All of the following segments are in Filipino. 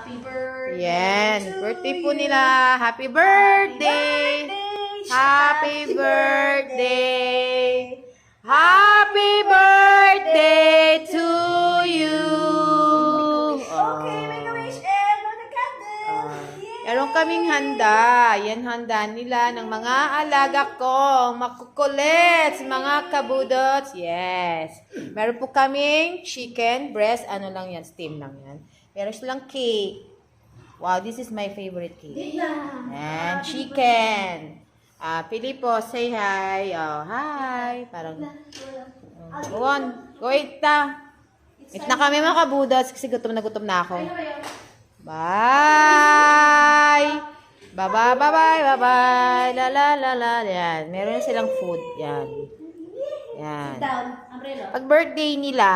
Happy birthday. Yan. to Birthday po you. nila. Happy birthday. Happy birthday. Happy birthday to you. Okay, make a wish and blow the candle. Yay! Meron kaming handa. Yan handa nila ng mga alaga kong makukulit, mga kabudots. Yes. Meron po kaming chicken breast. Ano lang yan? Steam lang yan. Meron silang cake. Wow, this is my favorite cake. And chicken. Filipo, say hi. Oh, hi. Parang, go on. Go eat na. Eat na kami mga kabudots kasi gutom na ako. Bye! Bye-bye, bye-bye, bye-bye. La la la la. Yan. Meron silang food. Yan. Yan. Sit down, umbrella. Pag birthday nila,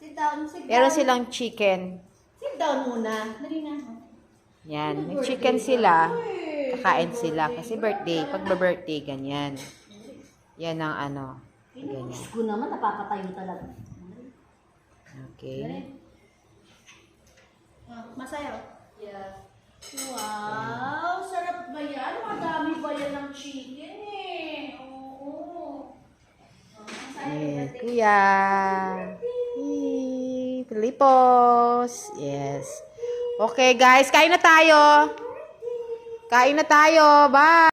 Sit down, sit down. meron silang chicken. Sit down muna. Dali na. Yan. May chicken sila. Kakain sila. Kasi birthday. Pag birthday, ganyan. Yan ang ano. Ganyan. Diyos ko naman, napapatayo talaga. Okay. Masaya? Yeah. Wow, sarap ba yan? Madami ba yan ng chicken eh? Oo. Yes, kuya. Hey, Filipos. Yes. Okay, guys. Kain na tayo. Kain na tayo. Bye.